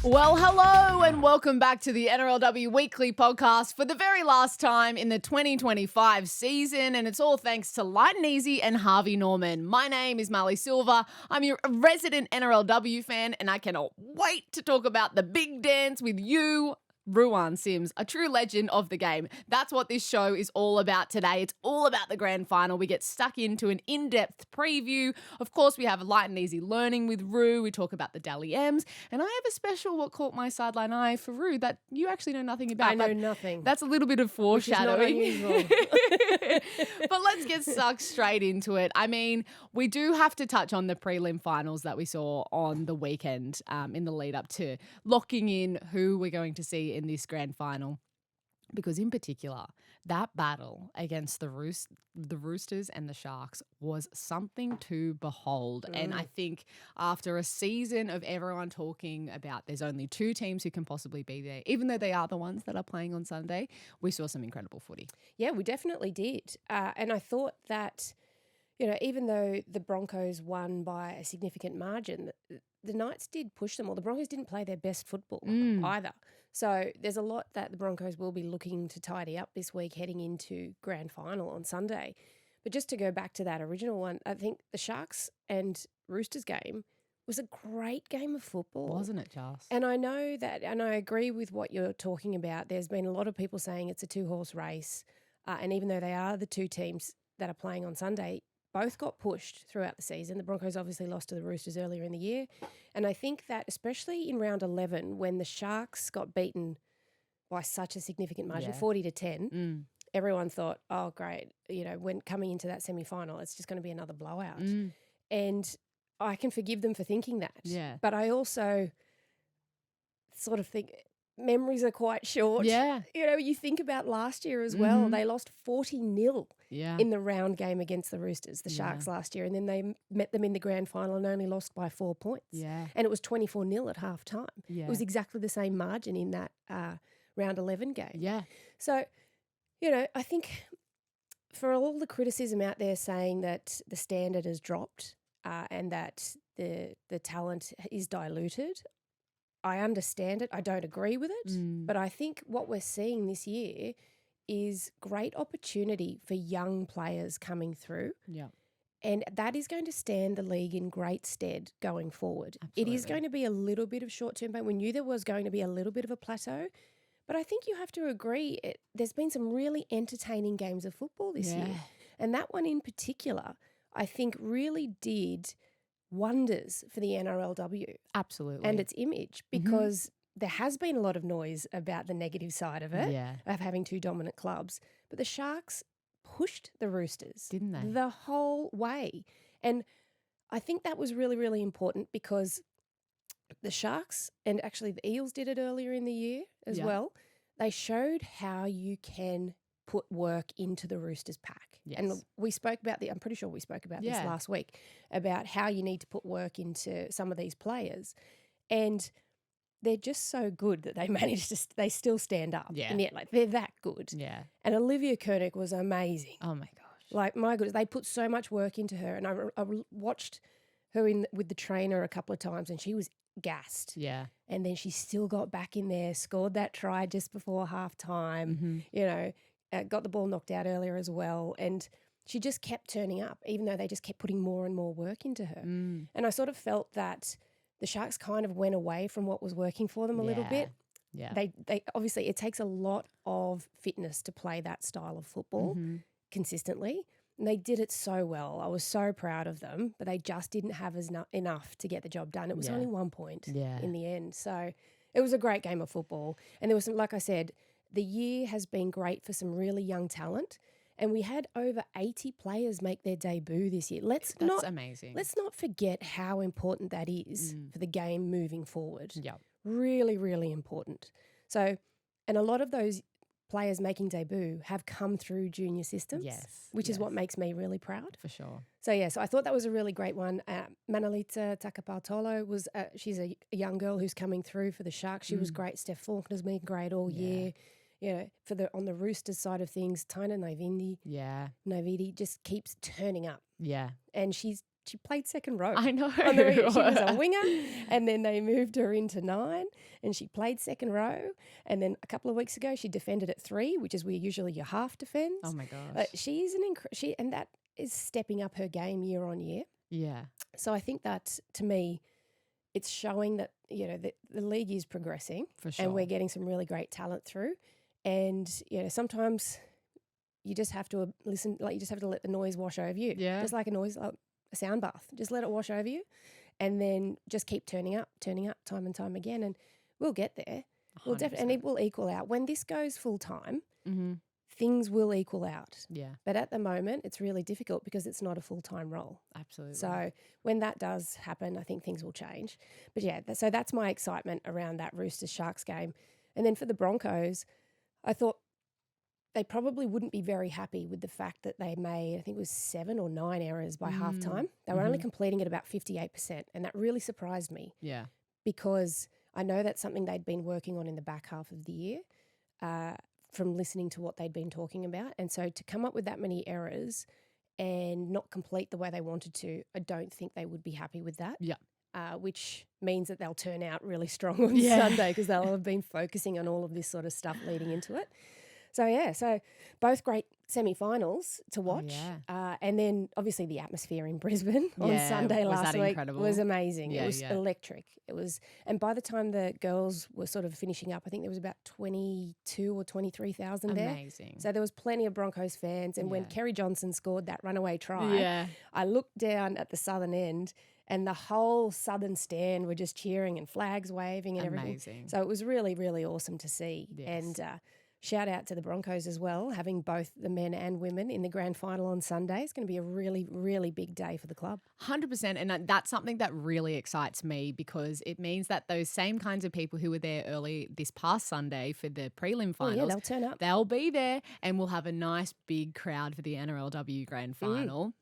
Well, hello and welcome back to the NRLW Weekly podcast for the very last time in the 2025 season, and it's all thanks to Lite N and Harvey Norman. My name is Marlee Silver. I'm your resident NRLW fan, and I cannot wait to talk about the big dance with you, Ruan Sims, a true legend of the game. That's what this show is all about today. It's all about the grand final. We get stuck into an in-depth preview. Of course, we have Lite N learning with Rue. We talk about the Dally M's. And I have a special what caught my sideline eye for Rue that you actually know nothing about. I know nothing. That's a little bit of foreshadowing. Which is not unusual. But let's get stuck straight into it. I mean, we do have to touch on the prelim finals that we saw on the weekend in the lead up to locking in who we're going to see in this grand final, because in particular that battle against the Roosters and the Sharks was something to behold. And I think after a season of everyone talking about there's only two teams who can possibly be there, even though they are the ones that are playing on Sunday, we saw some incredible footy. Yeah, we definitely did. And I thought that, you know, even though the Broncos won by a significant margin, the Knights did push them, or the Broncos didn't play their best football either. So there's a lot that the Broncos will be looking to tidy up this week heading into grand final on Sunday. But just to go back to that original one, I think the Sharks and Roosters game was a great game of football. Wasn't it just? And I know that, and I agree with what you're talking about. There's been a lot of people saying it's a two-horse race. And even though they are the two teams that are playing on Sunday, both got pushed throughout the season. The Broncos obviously lost to the Roosters earlier in the year. And I think that especially in round 11, when the Sharks got beaten by such a significant margin, 40-10, everyone thought, oh, great, you know, when coming into that semi-final, it's just going to be another blowout. And I can forgive them for thinking that. Yeah. But I also sort of think memories are quite short. Yeah. You know, you think about last year as well. They lost 40-0 in the round game against the Roosters, the Sharks last year. And then they met them in the grand final and only lost by 4 points. Yeah. And it was 24-0 at half time. Yeah. It was exactly the same margin in that round 11 game. Yeah. So, you know, I think for all the criticism out there saying that the standard has dropped and that the talent is diluted, I understand it. I don't agree with it. But I think what we're seeing this year is great opportunity for young players coming through. Yeah. And that is going to stand the league in great stead going forward. Absolutely. It is going to be a little bit of short-term pain. We knew there was going to be a little bit of a plateau. But I think you have to agree, there's been some really entertaining games of football this year. And that one in particular, I think really did wonders for the NRLW. Absolutely. And its image, because there has been a lot of noise about the negative side of it, of having two dominant clubs. But the Sharks pushed the Roosters. Didn't they? The whole way. And I think that was really, really important because the Sharks, and actually the Eels did it earlier in the year as well, they showed how you can put work into the Roosters pack. Yes. And we spoke about I'm pretty sure we spoke about this last week, about how you need to put work into some of these players. And they're just so good that they managed to, they still stand up. Yeah. And yet, like, they're that good. Yeah. And Olivia Koenig was amazing. Oh my gosh. Like, my goodness, they put so much work into her. And I watched her with the trainer a couple of times and she was gassed. Yeah. And then she still got back in there, scored that try just before half time, you know, got the ball knocked out earlier as well. And she just kept turning up, even though they just kept putting more and more work into her. And I sort of felt that the Sharks kind of went away from what was working for them a little bit. Yeah. They obviously, it takes a lot of fitness to play that style of football consistently. And they did it so well. I was so proud of them, but they just didn't have enough to get the job done. It was only 1 point in the end. So it was a great game of football. And there was some, like I said, the year has been great for some really young talent. And we had over 80 players make their debut this year. That's amazing. Let's not forget how important that is for the game moving forward. Yeah. Really, really important. So, and a lot of those players making debut have come through junior systems, which is what makes me really proud. For sure. So, so I thought that was a really great one. Manolita Takapaltolo was, she's a young girl who's coming through for the Sharks. She was great. Steph Faulkner's been great all year. You know, on the Roosters side of things, Taina Navidi just keeps turning up. Yeah. And she's she played second row. I know. She was a winger, and then they moved her into 9, and she played second row. And then a couple of weeks ago, she defended at 3, which is where usually your half defends. Oh my gosh. She's and that is stepping up her game year on year. Yeah. So I think that, to me, it's showing that, you know, the league is progressing. For sure. And we're getting some really great talent through. And, you know, sometimes you just have to listen, like you just have to let the noise wash over you. Yeah. Just like a sound bath. Just let it wash over you, and then just keep turning up time and time again, and we'll get there. We'll definitely, and it will equal out. When this goes full time, things will equal out. Yeah. But at the moment, it's really difficult because it's not a full-time role. Absolutely. So when that does happen, I think things will change. But yeah, so that's my excitement around that Roosters-Sharks game. And then for the Broncos, I thought they probably wouldn't be very happy with the fact that they made, I think it was 7 or 9 errors by halftime. They were only completing at about 58%, and that really surprised me. Yeah. Because I know that's something they'd been working on in the back half of the year from listening to what they'd been talking about. And so to come up with that many errors and not complete the way they wanted to, I don't think they would be happy with that. Yeah. Which means that they'll turn out really strong on Sunday because they'll have been focusing on all of this sort of stuff leading into it. So both great semi-finals to watch. And then obviously the atmosphere in Brisbane on Sunday last week was amazing. It was electric. It was, and by the time the girls were sort of finishing up, I think there was about 22 or 23,000 there. Amazing. So there was plenty of Broncos fans. And when Kerry Johnson scored that runaway try, I looked down at the southern end and the whole southern stand were just cheering and flags waving and everything. So it was really, really awesome to see. And shout out to the Broncos as well, having both the men and women in the grand final on Sunday. It's going to be a really, really big day for the club. 100%. And that's something that really excites me because it means that those same kinds of people who were there early this past Sunday for the prelim finals, they'll turn up. They'll be there and we'll have a nice big crowd for the NRLW Grand Final.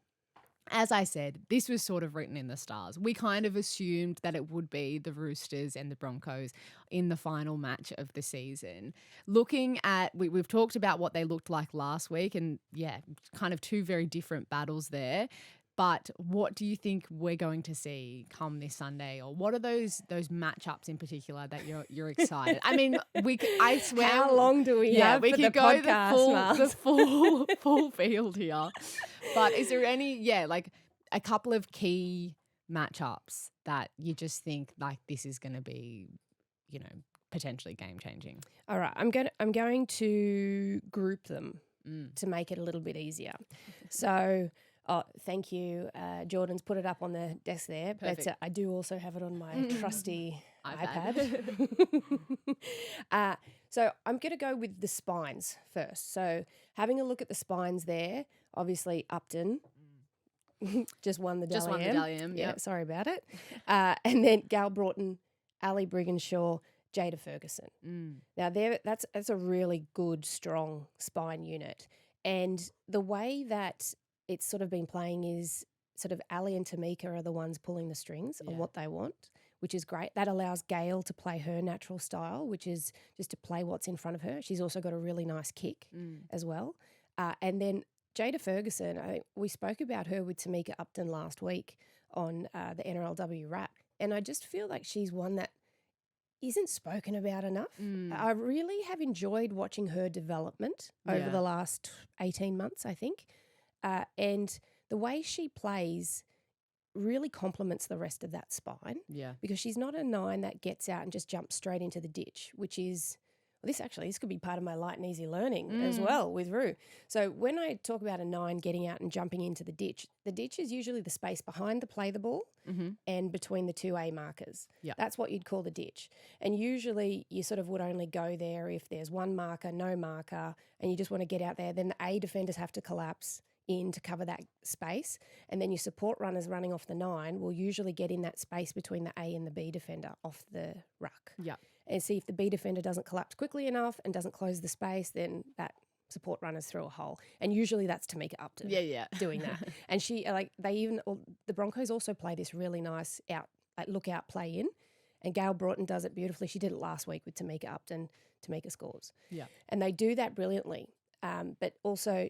As I said, this was sort of written in the stars. We kind of assumed that it would be the Roosters and the Broncos in the final match of the season. Looking at, we've talked about what they looked like last week and kind of two very different battles there. But what do you think we're going to see come this Sunday, or what are those matchups in particular that you're excited? I mean, I swear. How long do we have? We for could the go podcast, the full field here. But is there any like a couple of key matchups that you just think like this is going to be, you know, potentially game changing? All right, I'm going to group them to make it a little bit easier. So. Oh, thank you. Jordan's put it up on the desk there. Perfect. But I do also have it on my trusty iPad. So I'm going to go with the spines first. So having a look at the spines there, obviously Upton just won the Dally M. Yeah, sorry about it. And then Gal Broughton, Ali Brigginshaw, Jada Ferguson. Now that's a really good, strong spine unit. And the way that it's sort of been playing is sort of Ali and Tamika are the ones pulling the strings on what they want, which is great. That allows Gail to play her natural style, which is just to play what's in front of her. She's also got a really nice kick as well. And then Jada Ferguson, we spoke about her with Tamika Upton last week on the NRLW Wrap, and I just feel like she's one that isn't spoken about enough. I really have enjoyed watching her development over the last 18 months, I think. And the way she plays really complements the rest of that spine. Yeah. Because she's not a 9 that gets out and just jumps straight into the ditch, which is, this could be part of my light and easy learning as well with Rue. So when I talk about a 9 getting out and jumping into the ditch is usually the space behind the play the ball and between the 2 A markers. Yeah. That's what you'd call the ditch. And usually you sort of would only go there if there's one marker, no marker, and you just want to get out there. Then the A defenders have to collapse in to cover that space, and then your support runners running off the 9 will usually get in that space between the A and the B defender off the ruck. Yeah. And see if the B defender doesn't collapse quickly enough and doesn't close the space, then that support runner's through a hole. And usually that's Tamika Upton doing that. And the Broncos also play this really nice lookout play in, and Gail Broughton does it beautifully. She did it last week with Tamika Upton. Tamika scores. Yeah. And they do that brilliantly. But also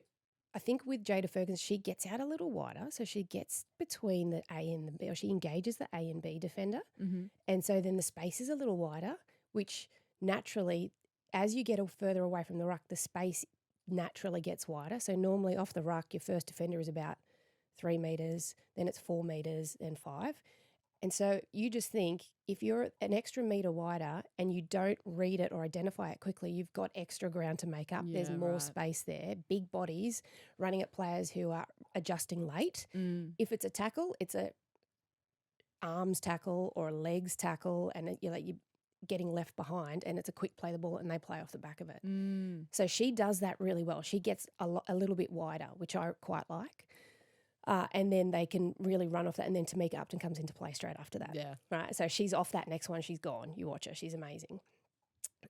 I think with Jada Ferguson, she gets out a little wider. So she gets between the A and the B, or she engages the A and B defender. Mm-hmm. And so then the space is a little wider, which naturally, as you get further away from the ruck, the space naturally gets wider. So normally off the ruck, your first defender is about 3 metres, then it's 4 metres, then 5. And so you just think if you're an extra metre wider and you don't read it or identify it quickly, you've got extra ground to make up. There's more space there, big bodies running at players who are adjusting late. If it's a tackle, it's a arms tackle or a legs tackle, and you're getting left behind, and it's a quick play the ball and they play off the back of it. So she does that really well. She gets a little bit wider, which I quite like. And then they can really run off that. And then Tamika Upton comes into play straight after that. Yeah. Right. So she's off that next one. She's gone. You watch her. She's amazing.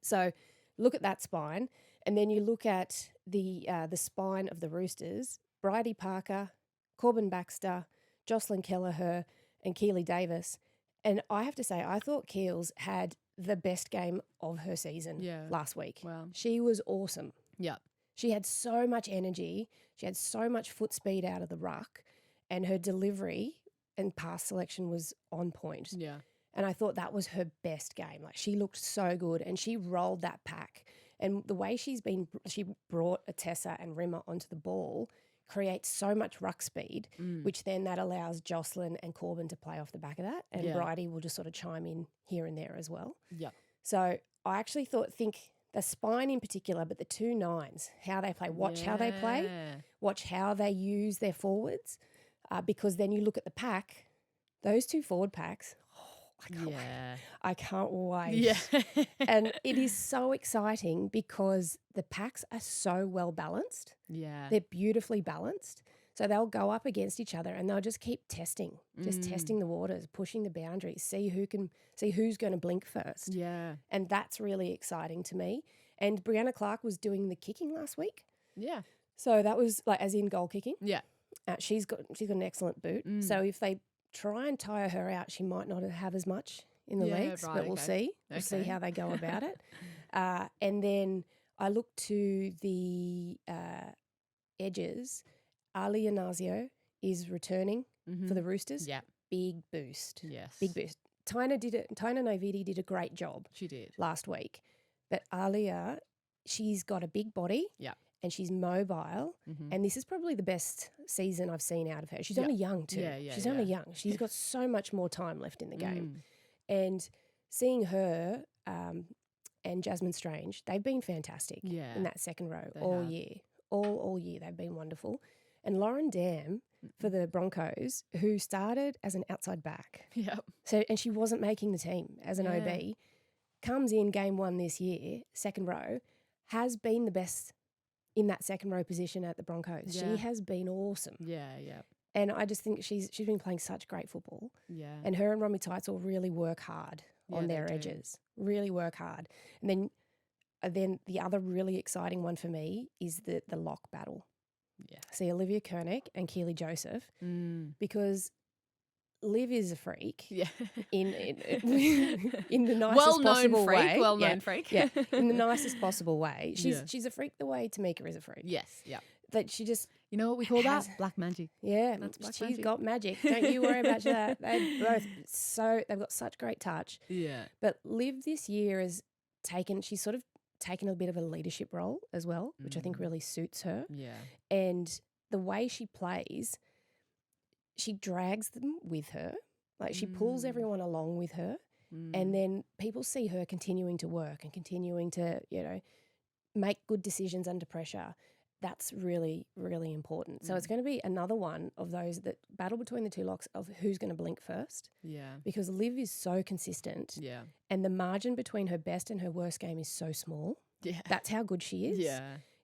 So look at that spine. And then you look at the spine of the Roosters, Bridie Parker, Corbin Baxter, Jocelyn Kelleher, and Keely Davis. And I have to say, I thought Keels had the best game of her season last week. Wow. She was awesome. Yeah. She had so much energy. She had so much foot speed out of the ruck, and her delivery and pass selection was on point. Yeah. And I thought that was her best game. Like, she looked so good, and she rolled that pack. And the way she brought Atessa and Rimmer onto the ball creates so much ruck speed, which then that allows Jocelyn and Corbin to play off the back of that. And Bridie will just sort of chime in here and there as well. Yeah. So I actually think the spine in particular, but the 2 9s, how they play, watch how they play, watch how they use their forwards, because then you look at the pack, those 2 forward packs, I can't wait. Yeah. And it is so exciting because the packs are so well balanced. Yeah. They're beautifully balanced. So they'll go up against each other and they'll just keep testing the waters, pushing the boundaries, see who's going to blink first. Yeah. And that's really exciting to me. And Brianna Clark was doing the kicking last week. Yeah. So that was as in goal kicking. Yeah. She's got an excellent boot. So if they try and tire her out, she might not have as much in the legs, but we'll see. We'll see how they go about it. And then I look to the edges. Ali Inazio is returning for the Roosters. Yeah. Big boost. Yes. Big boost. Taina Novidi did a great job. She did. Last week. But Alia, she's got a big body. Yeah. And she's mobile. And this is probably the best season I've seen out of her. She's only young too. She's only young. She's got so much more time left in the game. And seeing her and Jasmine Strange, they've been fantastic in that second row all year. All year they've been wonderful. And Lauren Dam for the Broncos, who started as an outside back. Yep. And she wasn't making the team as an OB, comes in game 1 this year, second row, has been the best in that second row position at the Broncos. Yeah. She has been awesome. Yeah, yeah. And I just think she's been playing such great football. Yeah. And her and Romy Teitzel really work hard on their edges. Really work hard. And then the other really exciting one for me is the lock battle. Yeah. See Olivia Koenig and Keely Joseph, because Liv is a freak. Yeah. In the nicest possible way. Well-known freak. Yeah. In the nicest possible way. She's a freak the way Tamika is a freak. Yes. Yeah. That she just, you know what we call that? Black magic. Yeah. That's black she's magic. got magic. Don't you worry about that. They've got such great touch. Yeah. But Liv this year has she's sort of taken a bit of a leadership role as well, which I think really suits her. Yeah. And the way she plays, she drags them with her. Like, she pulls everyone along with her. And then people see her continuing to work and continuing to, make good decisions under pressure. That's really, really important. So it's going to be another one of those that battle between the two locks of who's going to blink first. Yeah. Because Liv is so consistent. Yeah. And the margin between her best and her worst game is so small. Yeah. That's how good she is.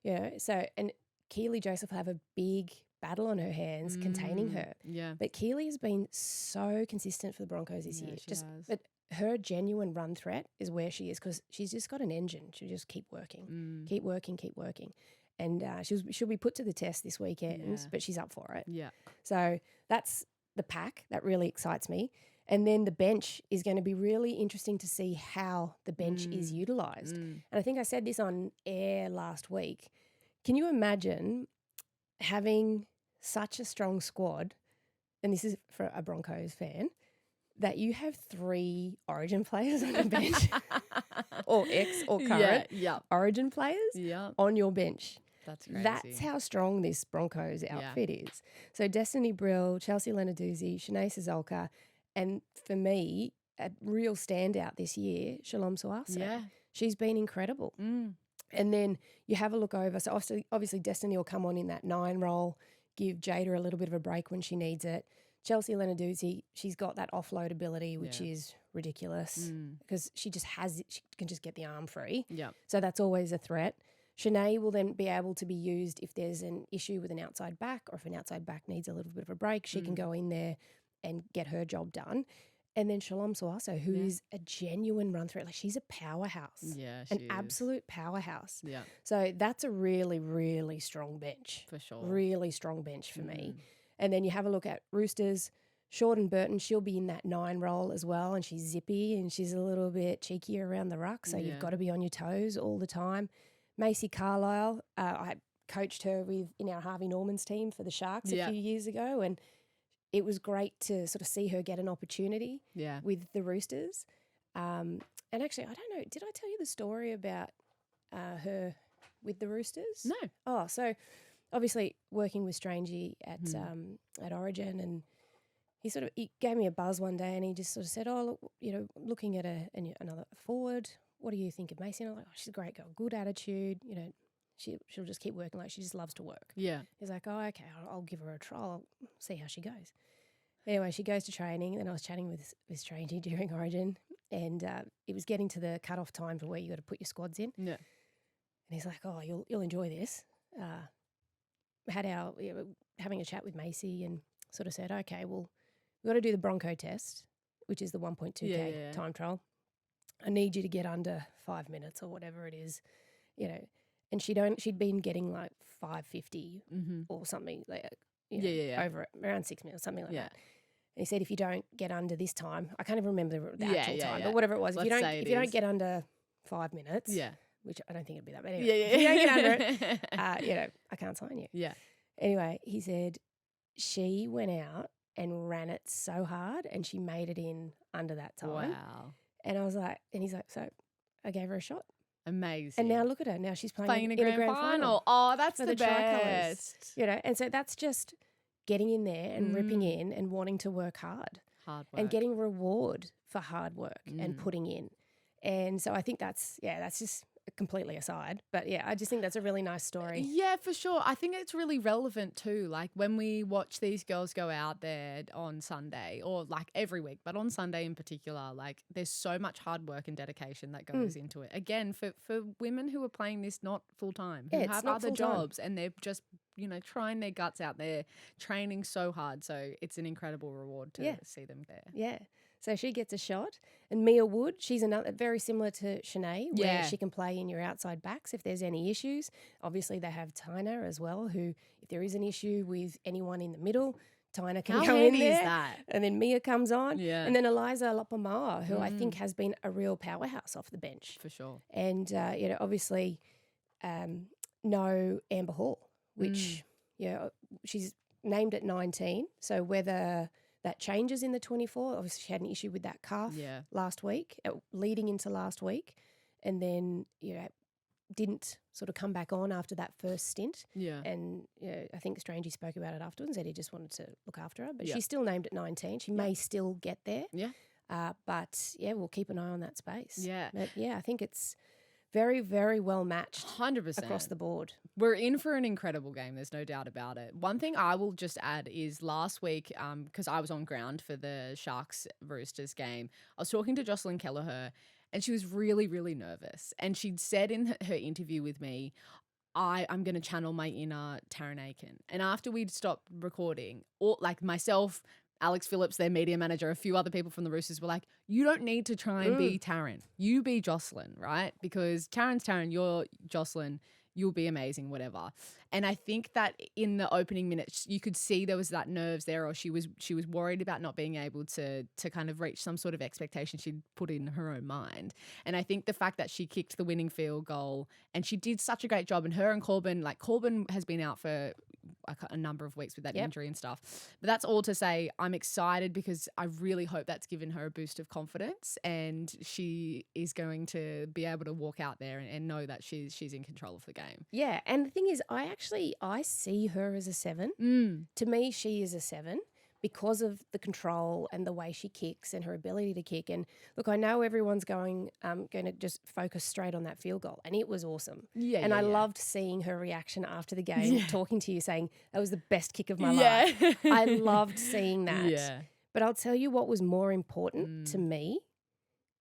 Yeah. So, and Keely Joseph will have a big battle on her hands containing her. Yeah. But Keely has been so consistent for the Broncos this year. She has. But her genuine run threat is where she is, because she's just got an engine. She'll just keep working, keep working. And she'll be put to the test this weekend, but she's up for it. Yeah. So that's the pack. That really excites me. And then the bench is going to be really interesting to see how the bench is utilised. And I think I said this on air last week. Can you imagine having such a strong squad, and this is for a Broncos fan, that you have 3 Origin players on the bench or ex or current Origin players on your bench. That's crazy. That's how strong this Broncos outfit is. So Destiny Brill, Chelsea Lenarduzzi, Shanae Sizolka, and for me, a real standout this year, Shalom Suase. Yeah. She's been incredible. And then you have a look over. So obviously Destiny will come on in that 9 role, give Jada a little bit of a break when she needs it. Chelsea Lenarduzzi, she's got that offload ability, which is ridiculous because she can just get the arm free. Yeah. So that's always a threat. Shanae will then be able to be used if there's an issue with an outside back, or if an outside back needs a little bit of a break, she can go in there and get her job done. And then Shalom Suase, who is a genuine run threat. Like, she's a powerhouse. Yeah, an absolute powerhouse. Yeah. So that's a really, really strong bench. For sure. Really strong bench for me. And then you have a look at Roosters. Shorten Burton, she'll be in that 9 role as well, and she's zippy and she's a little bit cheeky around the ruck, so you've got to be on your toes all the time. Macy Carlisle, I coached her in our Harvey Norman's team for the Sharks a few years ago, and it was great to sort of see her get an opportunity with the Roosters. And actually, I don't know, did I tell you the story about her with the Roosters? No. Oh, so obviously working with Strangey at Origin, and he gave me a buzz one day, and he just sort of said, "Oh, look, looking at another forward, what do you think of Macy?" And I'm like, "Oh, she's a great girl, good attitude. She'll just keep working, like she just loves to work." Yeah. He's like, "Oh, okay, I'll give her a trial. I'll see how she goes." Anyway, she goes to training, and I was chatting with Strangey during Origin, and it was getting to the cut-off time for where you got to put your squads in. Yeah. And he's like, "Oh, you'll enjoy this." Having a chat with Macy, and sort of said, "Okay, well, we've got to do the Bronco test, which is the 1.2K time trial. I need you to get under 5 minutes or whatever it is, And she'd been getting like 5:50 or something like over around 6 minutes, something like that. And he said, if you don't get under this time, I can't even remember the actual time, but whatever it was, if you don't get under 5 minutes, which I don't think it'd be that, but anyway, if you don't get under it, I can't sign you. Yeah. Anyway, he said she went out and ran it so hard, and she made it in under that time. Wow. And I was like, and he's like, so I gave her a shot. Amazing. And now look at her. Now she's playing in a grand final. Oh, that's the best. And so that's just getting in there and ripping in and wanting to work hard. Hard work. And getting reward for hard work and putting in. And so I think that's just completely aside. But yeah, I just think that's a really nice story. Yeah, for sure. I think it's really relevant too. Like when we watch these girls go out there on Sunday, or like every week, but on Sunday in particular, like there's so much hard work and dedication that goes into it. Again, for women who are playing this not full time, who have other jobs, and they're just, trying their guts out there, training so hard. So it's an incredible reward to see them there. Yeah. So she gets a shot. And Mia Wood, she's another very similar to Shanae, where she can play in your outside backs if there's any issues. Obviously, they have Tina as well, who, if there is an issue with anyone in the middle, Tina can go in there. How handy is that? And then Mia comes on. Yeah. And then Eliza Lopomoa, who I think has been a real powerhouse off the bench. For sure. And, obviously, no Amber Hall, which, she's named at 19. So whether that changes in the 24. Obviously, she had an issue with that calf last week, leading into last week, and then didn't sort of come back on after that first stint. Yeah, and I think Strangey spoke about it afterwards, and said he just wanted to look after her, but she's still named at 19. She may still get there. Yeah, but we'll keep an eye on that space. Yeah, but I think it's very, very well matched. 100% across the board. We're in for an incredible game. There's no doubt about it. One thing I will just add is last week, because I was on ground for the Sharks Roosters game, I was talking to Jocelyn Kelleher, and she was really, really nervous. And she'd said in her interview with me, I'm going to channel my inner Taryn Aiken. And after we'd stopped recording, myself, Alex Phillips, their media manager, a few other people from the Roosters were like, you don't need to try and be Taryn. You be Jocelyn, right? Because Taryn's Taryn, you're Jocelyn, you'll be amazing, whatever. And I think that in the opening minutes, you could see there was that nerves there, or she was worried about not being able to kind of reach some sort of expectation she'd put in her own mind. And I think the fact that she kicked the winning field goal, and she did such a great job, and her and Corbin has been out for a number of weeks with that Yep. injury and stuff. But that's all to say I'm excited because I really hope that's given her a boost of confidence and she is going to be able to walk out there and know that she's in control of the game. Yeah, and the thing is, I see her as a 7. To me, she is a 7 because of the control and the way she kicks and her ability to kick. And look, I know everyone's going to just focus straight on that field goal, and it was awesome. Yeah, and yeah, I yeah. loved seeing her reaction after the game, Yeah. talking to you, saying that was the best kick of my Yeah. life. I loved seeing that. Yeah. But I'll tell you what was more important to me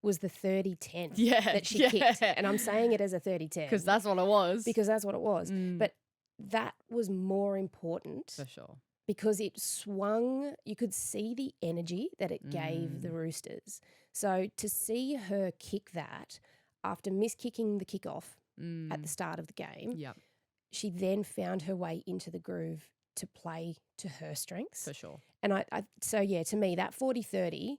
was the 30-10 Yeah, that she yeah. kicked. And I'm saying it as a 30-10. Because that's what it was. Because that's what it was. But that was more important For sure. because it swung, you could see the energy that it gave the Roosters. So to see her kick that after miskicking the kickoff at the start of the game, Yep. she then found her way into the groove to play to her strengths. For sure. And so yeah, to me, that 40-30,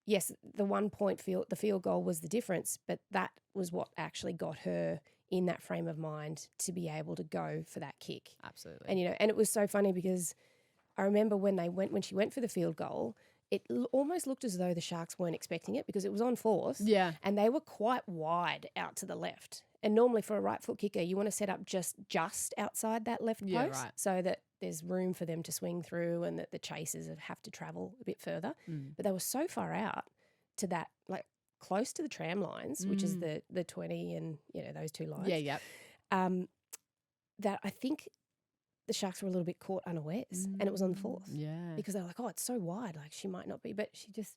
yes, the 1 point the field goal was the difference, but that was what actually got her in that frame of mind to be able to go for that kick. Absolutely. And and it was so funny because I remember when she went for the field goal, it almost looked as though the Sharks weren't expecting it because it was on fourth. Yeah. And they were quite wide out to the left. And normally for a right foot kicker, you want to set up just outside that left Yeah, post right. so that there's room for them to swing through and that the chasers have to travel a bit further. But they were so far out to that, like close to the tram lines, which is the 20 and, those two lines. Yeah, yep. That I think the Sharks were a little bit caught unawares and it was on the fourth. Yeah. Because they're like, oh, it's so wide, like she might not be, but she just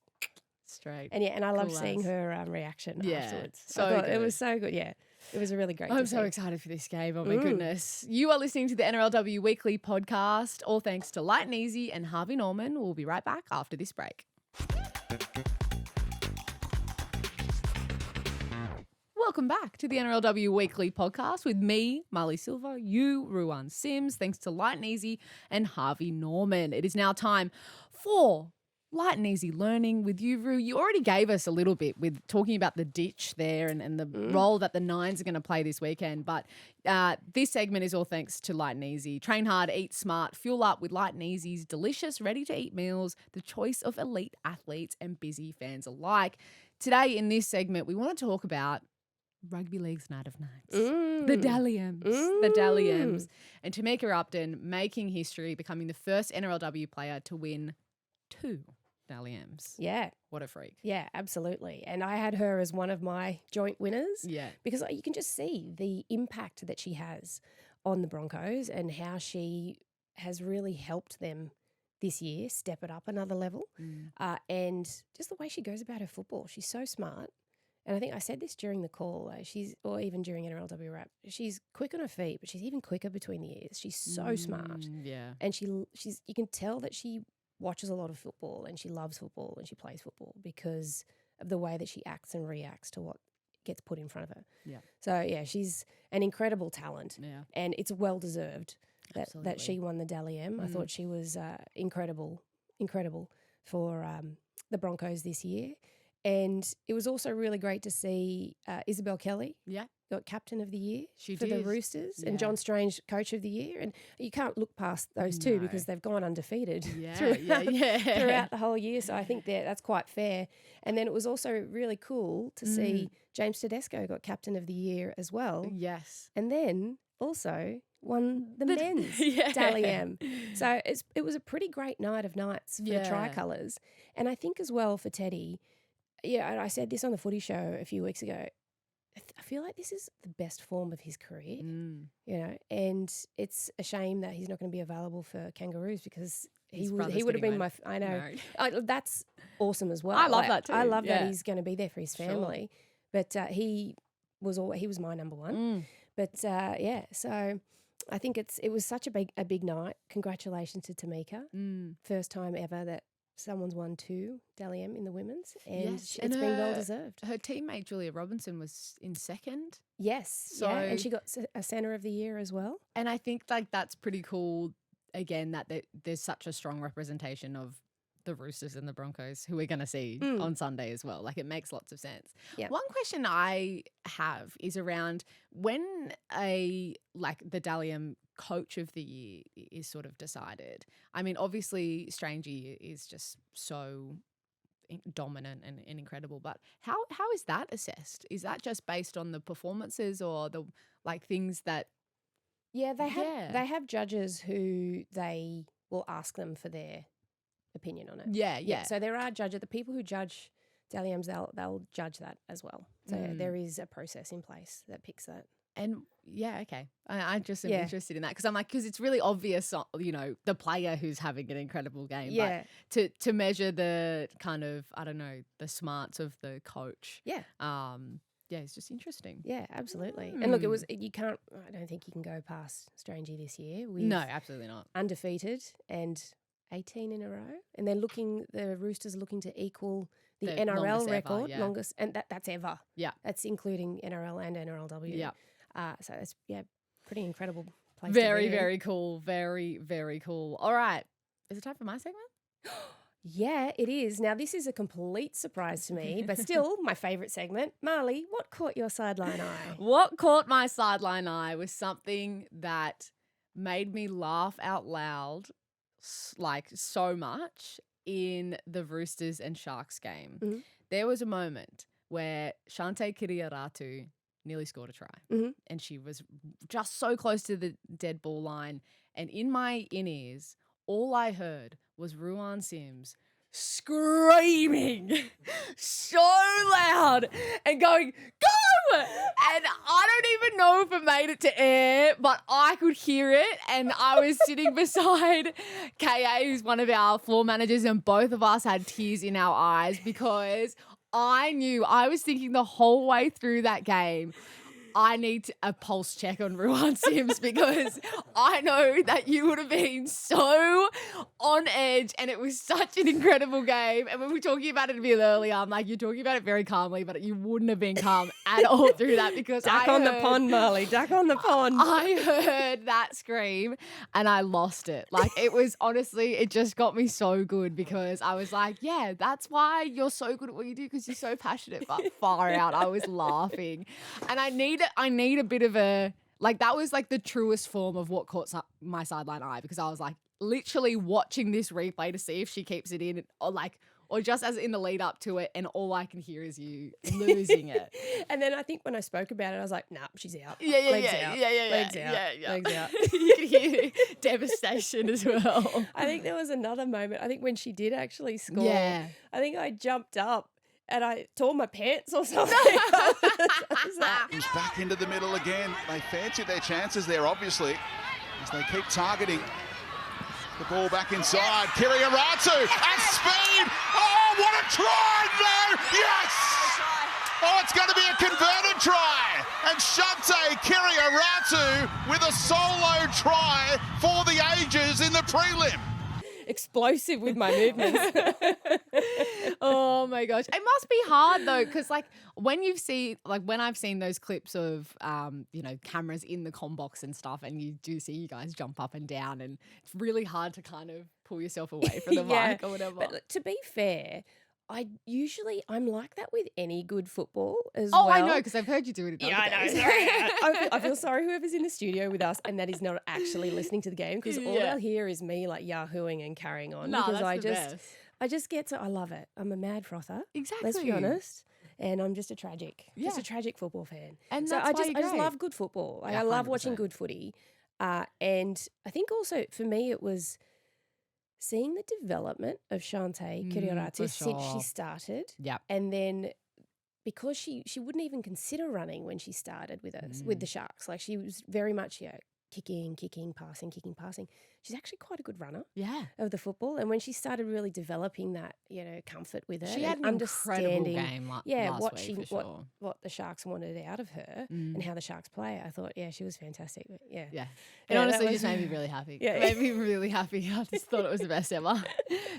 Straight. and I loved Cool seeing as. her reaction Yeah, afterwards. so I thought it good. was so good. Yeah, it was a really great. I'm to so see. excited for this game. Oh, my goodness. You are listening to the NRLW Weekly podcast. All thanks to Lite N and Harvey Norman. We'll be right back after this break. Welcome back to the NRLW Weekly podcast with me, Marlee Silva, you, Ruan Sims. Thanks to Lite N and Harvey Norman. It is now time for Light and Easy Learning with you, Ru. You already gave us a little bit with talking about the ditch there and the role that the Nines are going to play this weekend. But this segment is all thanks to Light and Easy. Train hard, eat smart, fuel up with Light and Easy's delicious, ready-to-eat meals, the choice of elite athletes and busy fans alike. Today in this segment, we want to talk about Rugby League's Night of Nights. The Dally M's. The Dally M's. And Tamika Upton making history, becoming the first NRLW player to win 2 Dally M's. Yeah. What a freak. Yeah, absolutely. And I had her as one of my joint winners. Yeah. Because you can just see the impact that she has on the Broncos and how she has really helped them this year step it up another level. And just the way she goes about her football. She's so smart. And I think I said this during the call, or even during NRLW Wrap, she's quick on her feet, but she's even quicker between the ears. She's so smart. Yeah. And she's you can tell that she watches a lot of football and she loves football and she plays football because of the way that she acts and reacts to what gets put in front of her. Yeah. So, yeah, she's an incredible talent. Yeah. And it's well deserved that Absolutely. she won the Dally M. I thought she was incredible for the Broncos this year. And it was also really great to see Isabel Kelly got captain of the year for the Roosters and John Strange coach of the year. And you can't look past those two because they've gone undefeated throughout the whole year. So I think that's quite fair. And then it was also really cool to see James Tedesco got captain of the year as well. Yes. And then also won the men's Dally M. So it was a pretty great night of nights for the Tricolours. And I think as well for Teddy, and I said this on the Footy Show a few weeks ago, I feel like this is the best form of his career, and it's a shame that he's not going to be available for Kangaroos because he would have been my. I know that's awesome as well. I love that too. I love that he's going to be there for his family, but he was my number one. But so I think it was such a big night. Congratulations to Tamika, first time ever that someone's won 2 Dally M in the women's, and it's been well deserved. Her teammate Julia Robinson was in second. Yes, and she got a centre of the year as well. And I think that's pretty cool. Again, that there's such a strong representation of the Roosters and the Broncos, who we're going to see on Sunday as well. Like, it makes lots of sense. Yep. One question I have is around when the Dally M Coach of the Year is sort of decided. I mean, obviously, Strangey is just so dominant and incredible, but how is that assessed? Is that just based on the performances or the things that? Yeah, they have judges who they will ask them for their opinion on it. Yeah. So there are judges, the people who judge Dally M's, they'll judge that as well. So there is a process in place that picks that. And yeah, okay. I just am interested in that because it's really obvious, the player who's having an incredible game. Yeah. But to measure the kind of, I don't know, the smarts of the coach. Yeah. Yeah, it's just interesting. Yeah, absolutely. And look, I don't think you can go past Strangey this year. No, absolutely not. Undefeated and 18 in a row. And the Roosters are looking to equal the NRL record, longest, and that's ever. Yeah. That's including NRL and NRLW. Yeah. So it's, pretty incredible place Very, to be. very cool. Very, very cool. All right. Is it time for my segment? Yeah, it is. Now, this is a complete surprise to me, but still my favourite segment. Marlee, what caught your sideline eye? What caught my sideline eye was something that made me laugh out loud, so much in the Roosters and Sharks game. Mm-hmm. There was a moment where Shante Kiriaratu nearly scored a try, and she was just so close to the dead ball line, and in my in-ears, all I heard was Ruan Sims screaming so loud and going, go! And I don't even know if it made it to air, but I could hear it. And I was sitting beside KA, who's one of our floor managers, and both of us had tears in our eyes because I was thinking the whole way through that game, I need a pulse check on Ruan Sims because I know that you would have been so on edge, and it was such an incredible game. And when we were talking about it a bit earlier, I'm like, you're talking about it very calmly, but you wouldn't have been calm at all through that because Duck on the pond, Marlee. Duck on the pond. I heard that scream and I lost it. It was honestly, it just got me so good because I was like, yeah, that's why you're so good at what you do because you're so passionate, but far out. I was laughing. And I need a bit of a, that was the truest form of what caught my sideline eye because I was literally watching this replay to see if she keeps it in or just as in the lead up to it, and all I can hear is you losing it. And then I think when I spoke about it, I was like, nah, she's out. Legs out. You could hear devastation as well. I think there was another moment. I think when she did actually score, I think I jumped up and I tore my pants or something. He's back into the middle again. They fancy their chances there, obviously, as they keep targeting the ball back inside. Kiriaratu at speed. Oh, what a try! No! Yes! Oh, it's going to be a converted try. And Shante Kiriaratu with a solo try for the ages in the prelim. Explosive with my movements. Oh my gosh. It must be hard though, because when I've seen those clips of cameras in the comm box and stuff, and you do see you guys jump up and down, and it's really hard to kind of pull yourself away from the mic or whatever. But to be fair, I'm like that with any good football as well. Oh, I know, because I've heard you do it. Yeah, I know. I feel sorry whoever's in the studio with us and that is not actually listening to the game because all they'll hear is me yahooing and carrying on. No, because that's I just get to, I love it. I'm a mad frother. Exactly. Let's be honest. And I'm just a tragic football fan. And so that's I just love good football. I love 100%. watching good footy. And I think also for me it was seeing the development of Shante Kiriaratu since she started. Yep. And then because she wouldn't even consider running when she started with us, with the Sharks. She was very much, kicking, passing. She's actually quite a good runner of the football. And when she started really developing that, comfort with it, she had an incredible game last week, what the Sharks wanted out of her and how the Sharks play, I thought, she was fantastic. It honestly just made me really happy. Yeah. It made me really happy. I just thought it was the best ever.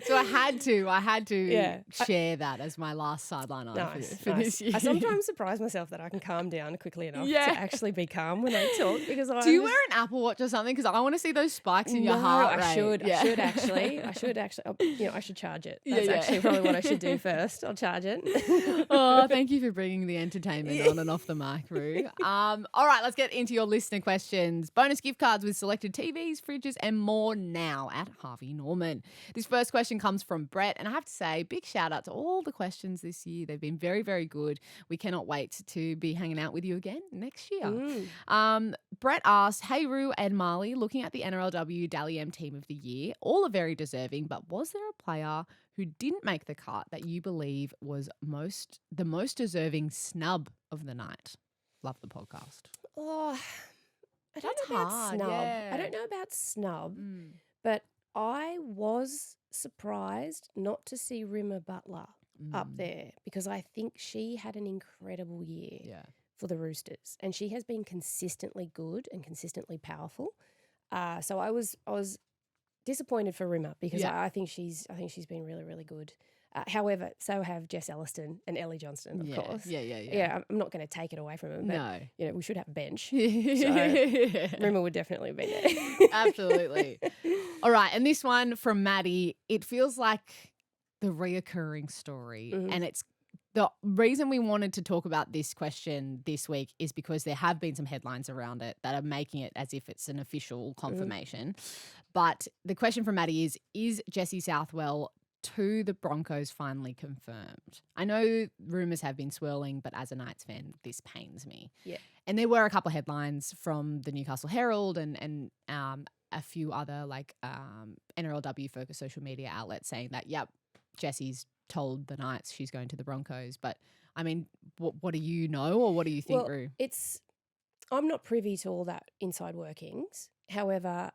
So I had to share that as my last sideline eye for this year. I sometimes surprise myself that I can calm down quickly enough to actually be calm when I talk because Do you wear an Apple Watch or something? Because I want to see those spikes in your heart rate. I should. Yeah. I should actually. I should charge it. That's Yeah. actually probably what I should do first. I'll charge it. Oh, thank you for bringing the entertainment on and off the mic, Roo. All right, let's get into your listener questions. Bonus gift cards with selected TVs, fridges, and more now at Harvey Norman. This first question comes from Brett, and I have to say, big shout out to all the questions this year. They've been very, very good. We cannot wait to be hanging out with you again next year. Brett asked, hey, Roo and Marlee, looking at the NRLW Dally M Team of the Year, all are very deserving, but was there a player who didn't make the cut that you believe was the most deserving snub of the night? Love the podcast. Oh, I don't That's know about hard, snub. yeah. I don't know about snub, but I was surprised not to see Rimmer Butler up there because I think she had an incredible year for the Roosters, and she has been consistently good and consistently powerful. So I was disappointed for Rimmer because I think she's been really, really good. However, so have Jess Elliston and Ellie Johnston, of course. Yeah, I'm not going to take it away from them, but we should have a bench. So Rimmer would definitely be there. Absolutely. All right, and this one from Maddie, it feels like the reoccurring story, and it's the reason we wanted to talk about this question this week is because there have been some headlines around it that are making it as if it's an official confirmation. But the question from Maddie is Jessie Southwell to the Broncos finally confirmed? I know rumours have been swirling, but as a Knights fan, this pains me. Yeah. And there were a couple of headlines from the Newcastle Herald and a few other NRLW focused social media outlets saying that, Jessie's told the Knights she's going to the Broncos. But, I mean, what do you know or what do you think, Roo? I'm not privy to all that inside workings. However,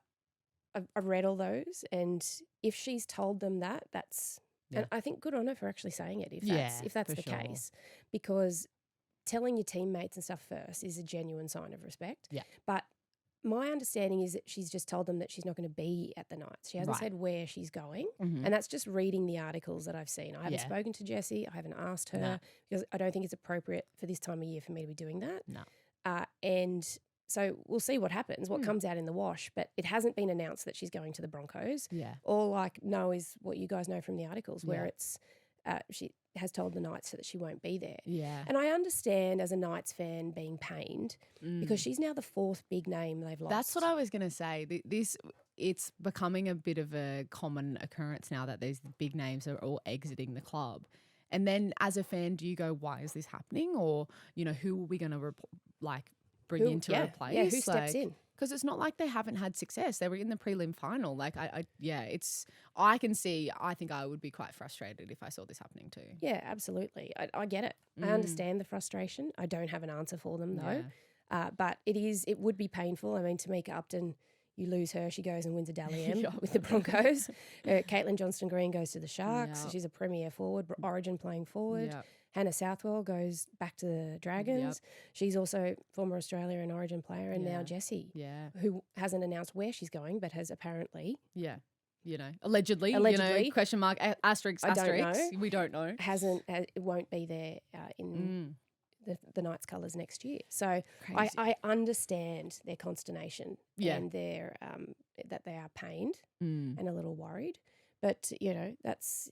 I've read all those, and if she's told them that, and I think good on her for actually saying it if that's the case, because telling your teammates and stuff first is a genuine sign of respect. Yeah. But my understanding is that she's just told them that she's not going to be at the Knights. She hasn't said where she's going, and that's just reading the articles that I've seen. I haven't spoken to Jessie. I haven't asked her because I don't think it's appropriate for this time of year for me to be doing that. No. And so we'll see what happens, what comes out in the wash. But it hasn't been announced that she's going to the Broncos. Yeah. All I know is what you guys know from the articles, where it's she has told the Knights that she won't be there. Yeah. And I understand as a Knights fan being pained because she's now the fourth big name they've lost. That's what I was going to say. It's becoming a bit of a common occurrence now that these big names are all exiting the club. And then as a fan, do you go, why is this happening? Or, who are we going to bring in to replace? Yeah, who steps in? Because it's not like they haven't had success. They were in the prelim final. I can see, I think I would be quite frustrated if I saw this happening too. Yeah, absolutely. I get it. I understand the frustration. I don't have an answer for them though. But it would be painful. I mean, Tamika Upton, you lose her, she goes and wins a Dally M with the Broncos. Caitlin Johnston-Green goes to the Sharks. Yep. She's a premier forward, Origin playing forward. Yep. Hannah Southwell goes back to the Dragons. Yep. She's also former Australia and Origin player, and now Jessie, who hasn't announced where she's going, but has apparently, allegedly, question mark, asterisk, asterisk. We don't know. It won't be there in the Knights colours next year. So I understand their consternation and their that they are pained and a little worried. But,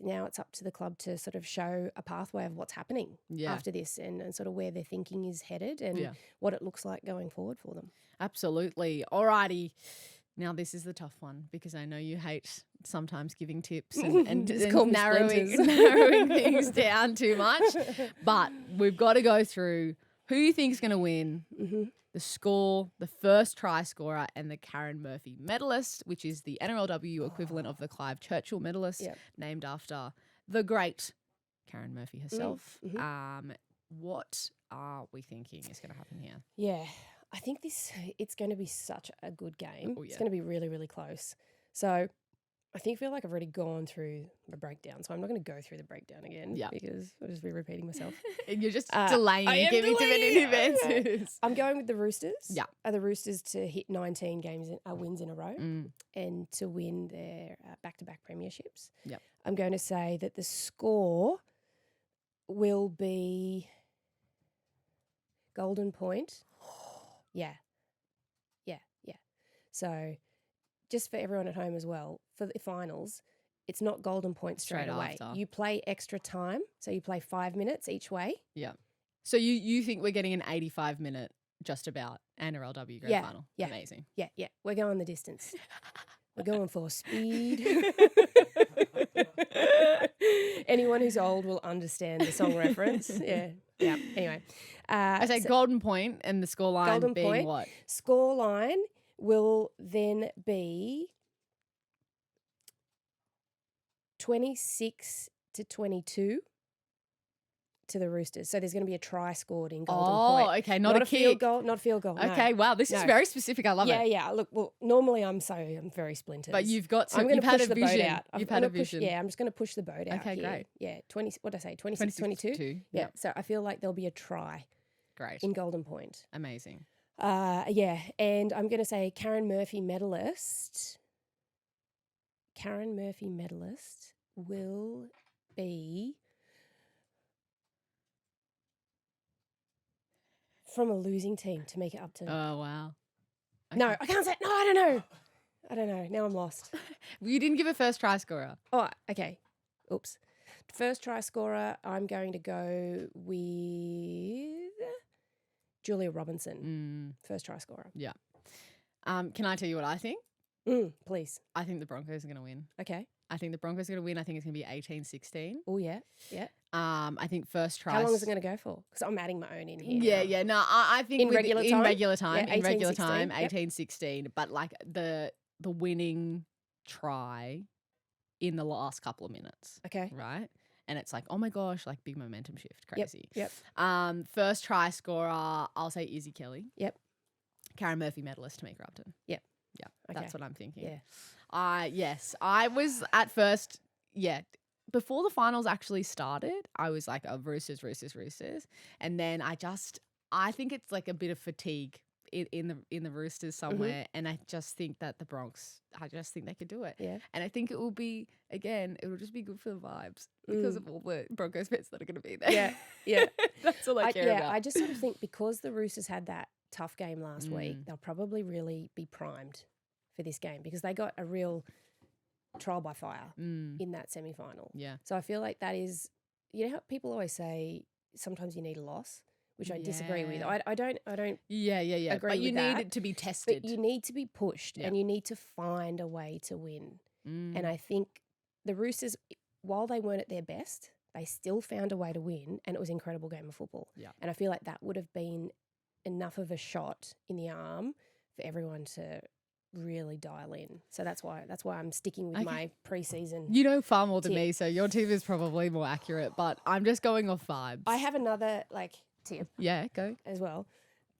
now it's up to the club to sort of show a pathway of what's happening after this and sort of where their thinking is headed and what it looks like going forward for them. Absolutely. All righty. Now this is the tough one because I know you hate sometimes giving tips and narrowing things down too much. But we've got to go through who you think is going to win, the score, the first try scorer, and the Karen Murphy medalist, which is the NRLW equivalent of the Clive Churchill medalist, named after the great Karen Murphy herself. What are we thinking is going to happen here? Yeah, I think it's going to be such a good game. It's going to be really, really close. So I feel like I've already gone through the breakdown, so I'm not going to go through the breakdown again because I'll just be repeating myself. And you're just delaying, giving too many advances. I'm going with the Roosters. Yeah. The Roosters to hit 19 wins in a row and to win their back-to-back premierships. Yep. I'm going to say that the score will be Golden Point. Yeah. So just for everyone at home as well, for the finals, it's not golden points straight away. after. You play extra time. So you play 5 minutes each way. Yeah. So you think we're getting an 85-minute just about NRLW Grand Final? Yeah. Amazing. Yeah. We're going the distance. We're going for speed. Anyone who's old will understand the song reference. Yeah. Anyway. I say golden point and the scoreline being point. what? Scoreline will then be 26-22 to the Roosters. So there's going to be a try scored in golden point. Oh, okay. Not a kick. Field goal, not a field goal. Okay. No. Wow. This is very specific. I love it. Yeah. Look, well, normally I'm very splinters. But you've got I'm going to had push a the vision. boat out. You've had a vision. I'm just going to push the boat out. Okay, here. great. Yeah. 20. What did I say? 26-22. Yeah. So I feel like there'll be a try Great. in golden point. Amazing. And I'm going to say Karen Murphy medalist will be from a losing team to make it up to. Oh, wow. Okay. No, I can't say. No, I don't know. Now I'm lost. You didn't give a first try scorer. Oh, okay. Oops. First try scorer, I'm going to go with Julia Robinson. First try scorer. Yeah. Can I tell you what I think? Please. I think the Broncos are going to win. Okay. I think the Broncos are going to win. I think it's going to be 18-16. Oh, yeah. I think first try. How long is it going to go for? Because I'm adding my own in here. Yeah. No, I think In regular time? In regular time. Yeah, in regular 18-16, time, yep. 18-16. But like the winning try in the last couple of minutes. Okay. Right? And it's like, oh my gosh, like big momentum shift. Crazy. Yep. First try scorer, I'll say Izzy Kelly. Yep. Karen Murphy medalist, Tamika Upton. Yep. Yeah. Okay. That's what I'm thinking. Yeah. Yes. I was at first, before the finals actually started, I was like, oh, Roosters. And then I think it's like a bit of fatigue in the Roosters somewhere. And I just think that the Bronx, I just think they could do it. Yeah. And I think it will be, again, it will just be good for the vibes because of all the Broncos fans that are going to be there. Yeah. That's all I care about. I just sort of think because the Roosters had that tough game last week, they'll probably really be primed for this game because they got a real trial by fire in that semi-final. Yeah. So I feel like that is, you know how people always say sometimes you need a loss, which I disagree with. I don't Yeah. agree But you with need that. it to be tested. But you need to be pushed and you need to find a way to win. And I think the Roosters, while they weren't at their best, they still found a way to win and it was an incredible game of football. Yeah. And I feel like that would have been enough of a shot in the arm for everyone to really dial in. So that's why I'm sticking with my preseason. You know far more than me, so your tip is probably more accurate, but I'm just going off vibes. I have another tip Yeah, go. as well.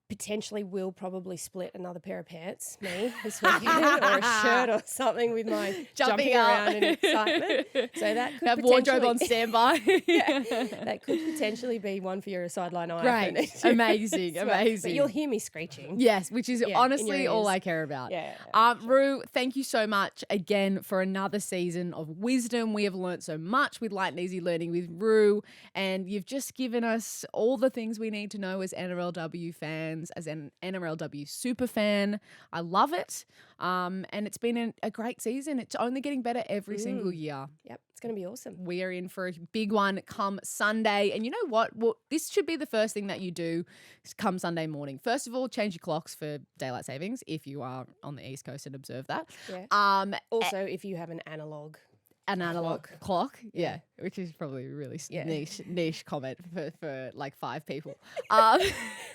Potentially will probably split another pair of pants, me, this weekend, or a shirt or something with my jumping around in excitement. So that could have wardrobe on standby. that could potentially be one for your sideline eye. Great. Amazing. But you'll hear me screeching. Yes, which is in honestly your all ears. I care about. Yeah. Rue, thank you so much again for another season of wisdom. We have learnt so much with Lite N Easy Learning with Rue, and you've just given us all the things we need to know as NRLW fans, as an NRLW super fan. I love it. And it's been a great season. It's only getting better every single year. Yep, it's going to be awesome. We are in for a big one come Sunday. And you know what? Well, this should be the first thing that you do come Sunday morning. First of all, change your clocks for daylight savings if you are on the East Coast and observe that. Yeah. Also, if you have an analog clock, yeah, which is probably a really niche comment for like 5 people.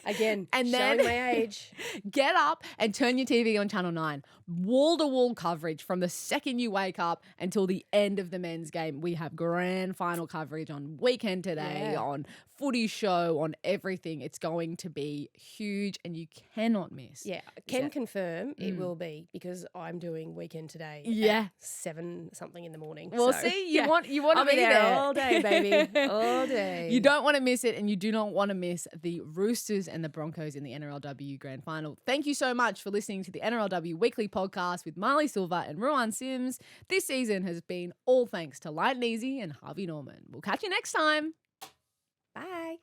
Again, and showing then my age. Get up and turn your TV on Channel 9. Wall-to-wall coverage from the second you wake up until the end of the men's game. We have grand final coverage on Weekend Today, on Footy Show, on everything. It's going to be huge and you cannot miss. Yeah, can confirm it will be because I'm doing Weekend Today at 7 something in the morning. Well, so, see, you want I'll to be there all day, baby, all day. You don't want to miss it, and you do not want to miss the Roosters and the Broncos in the NRLW Grand Final. Thank you so much for listening to the NRLW Weekly podcast with Marlee Silva and Ruan Sims. This season has been all thanks to Lite N Easy and Harvey Norman. We'll catch you next time. Bye.